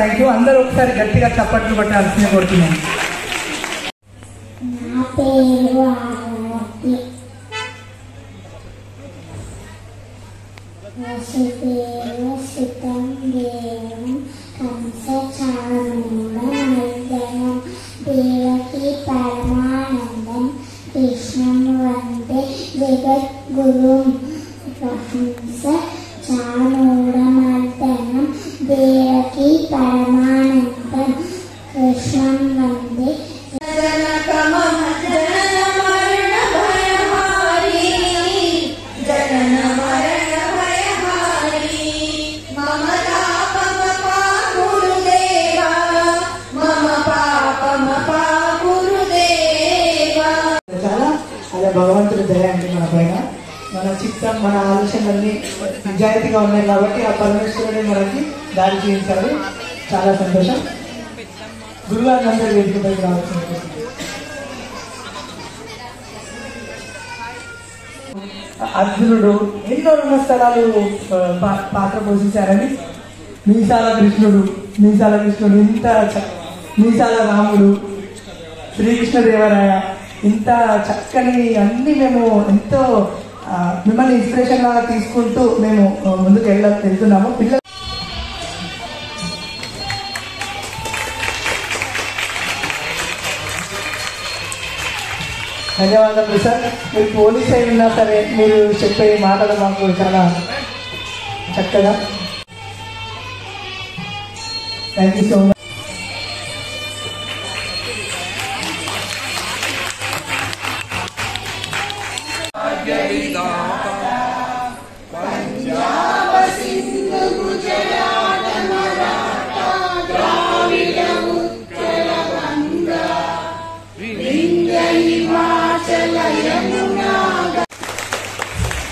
Thank you. అందరూ ఒకసారి గట్టిగా చప్పట్లు పట్టాల్సిందే కోరుతున్నాను. పరమానందం కృష్ణం వందే జగద్గురుం ప్రహంస చాణూరమర్దనం దేవకీ పరమానందం కృష్ణం వందే భగవంతుడి దయ అండి మన పైన. మన చిత్తం మన ఆలోచనలన్నీ నిజాయితీగా ఉన్నాయి కాబట్టి ఆ పరమేశ్వరుడే మనకి దారి చూపించారు. చాలా సంతోషం. గురువారం అందరూ వేదికపైకి రావాల్సింది. అర్జునుడు ఎన్నో రంగస్థలాలు పాత్ర పోషించారని మీసాల కృష్ణుడు ఇంత మీసాల రాముడు, శ్రీకృష్ణదేవరాయ ఇంత చక్కని అన్ని మేము ఎంతో మిమ్మల్ని ఇన్స్పిరేషన్ లాగా తీసుకుంటూ మేము ముందుకు వెళ్తున్నాము. పిల్లలు ధన్యవాదాలు సార్. మీరు పోలీస్ అయి ఉన్నా సరే మీరు చెప్పే మాటలు మాకు చాలా చక్కగా. Thank you so much.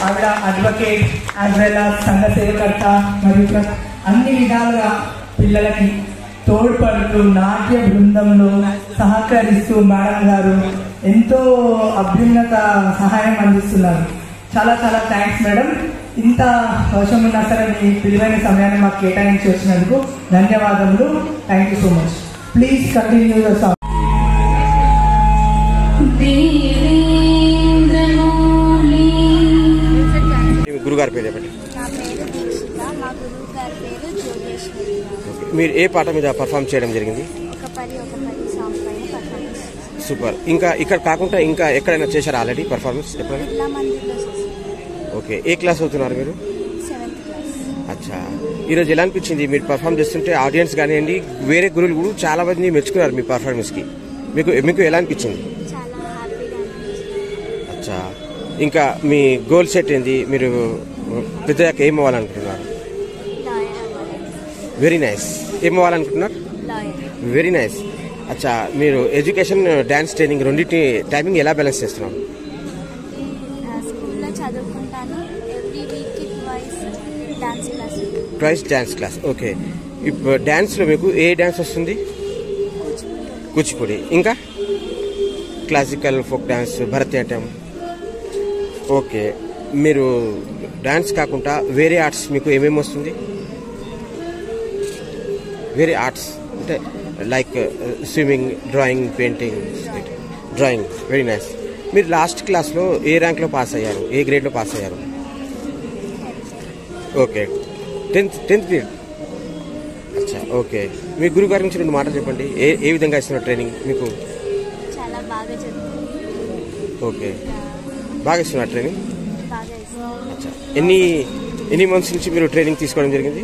ఆవిడ అడ్వకేట్ యాజ్ వెల్ యాజ్ సంఘ సేవకర్త మరియు అన్ని విధాలుగా పిల్లలకి తోడ్పడుతూ నాట్య బృందంలో సహకరిస్తూ మేడం గారు ఎంతో అభ్యున్నత సహాయం అందిస్తున్నారు. చాలా చాలా థ్యాంక్స్ మేడం. ఇంత వర్షం ఉన్నా సరే మీ విలువైన సమయాన్ని మాకు కేటాయించి వచ్చినందుకు ధన్యవాదములు. Thank you so much. Please continue the song. గురుగారి పేరు చెప్పండి. మీరు ఏ పాట మీద పర్ఫామ్ చేయడం జరిగింది? సూపర్. ఇంకా ఇక్కడ కాకుండా ఇంకా ఎక్కడైనా చేశారా ఆల్రెడీ పర్ఫార్మెన్స్ ఎప్పుడైనా? ఓకే. ఏ క్లాస్ అవుతున్నారు మీరు? అచ్చా. ఈరోజు ఎలా అనిపించింది మీరు పర్ఫామ్ చేస్తుంటే? ఆడియన్స్ కానివ్వండి, వేరే గురువులు కూడా చాలా మంది మెచ్చుకున్నారు మీ పర్ఫార్మెన్స్కి. మీకు ఎలా అనిపించింది? అచ్చా. ఇంకా మీ గోల్ సెట్ ఏంది? మీరు పెద్దయ్యాక ఏం అవ్వాలనుకుంటున్నారు? Very nice. ఏం అవ్వాలనుకుంటున్నారు? Very nice. అచ్చా. మీరు ఎడ్యుకేషన్, డాన్స్ ట్రైనింగ్ రెండింటి టైమింగ్ ఎలా బ్యాలెన్స్ చేస్తున్నారు? Twice dance class. ఓకే. ఇప్పుడు డాన్స్లో మీకు ఏ డాన్స్ వస్తుంది? కూచిపూడి. ఇంకా classical, folk dance, Bharatanatyam. Okay. మీరు డాన్స్ కాకుండా వేరే ఆర్ట్స్ మీకు ఏమేమి వస్తుంది? వేరే ఆర్ట్స్ అంటే like swimming, drawing, painting. Drawing. Very nice. మీరు లాస్ట్ క్లాస్లో ఏ ర్యాంక్లో పాస్ అయ్యారు? ఏ గ్రేడ్లో పాస్ అయ్యారు? ఓకే. 10th grade. అచ్చా. ఓకే. మీ గురువు గారి నుంచి 2 మాటలు చెప్పండి. ఏ విధంగా ఇస్తున్నారు ట్రైనింగ్ మీకు? ఓకే. బాగా ఇస్తున్నారు ట్రైనింగ్. అచ్చా. ఎన్ని మంత్స్ నుంచి మీరు ట్రైనింగ్ తీసుకోవడం జరిగింది?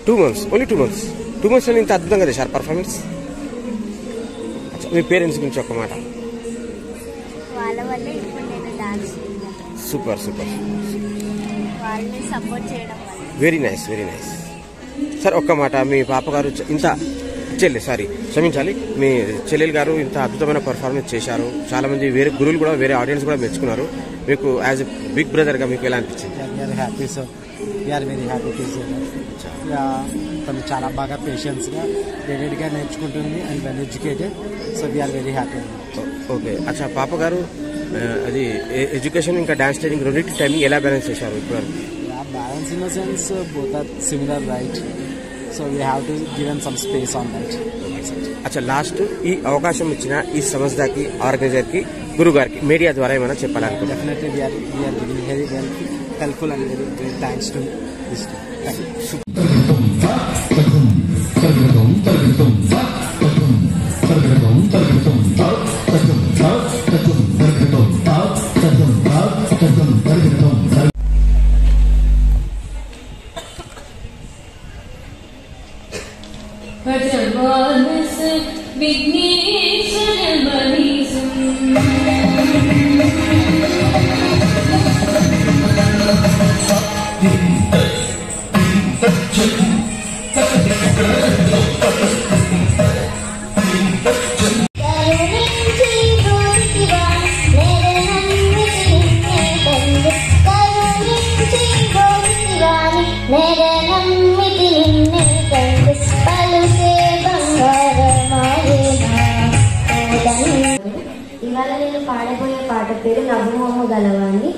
2 months. Only 2 months. 2 months ఇంత అద్భుతంగా చేశారు పర్ఫార్మెన్స్. అచ్చా. మీ పేరెంట్స్ గురించి ఒక మాట. Super super. Very nice, very nice. Sir ఒక్క మాట, మీ పాప గారు క్షమించాలి, మీ చెల్లెలు గారు ఇంత అద్భుతమైన పర్ఫార్మెన్స్ చేశారు. చాలా మంది వేరే గురువులు కూడా, వేరే ఆడియన్స్ కూడా మెచ్చుకున్నారు. మీకు యాజ్ ఎ బిగ్ బ్రదర్ గా మీకు ఎలా అనిపించింది? తను చాలా బాగా పేషెన్స్ గా డెడికేట్ గా నేర్చుకుంటుంది and well educated. So we are very happy. Okay. అచ్చా. పాప గారు అది ఎడ్యుకేషన్ ఇంకా డాన్స్ ట్రైనింగ్ రెండింటి టైమింగ్ ఎలా బ్యాలెన్స్ చేశారు ఇప్పుడు? Balance in the sense both are similar, right? So we have to give them some space on that. అచ్చా, లాస్ట్ ఈ అవకాశం ఇచ్చిన ఈ సంస్థకి, ఆర్గనైజర్ కి, గురువు గారికి మీడియా ద్వారా ఏమైనా చెప్పాలనుకుంటున్నాను? Definitely we are giving very helpful and very great thanks to this. Thank you. ఇవాళ నేను పాడబోయే పాట పేరు నవ్వుమోము గలవాణి.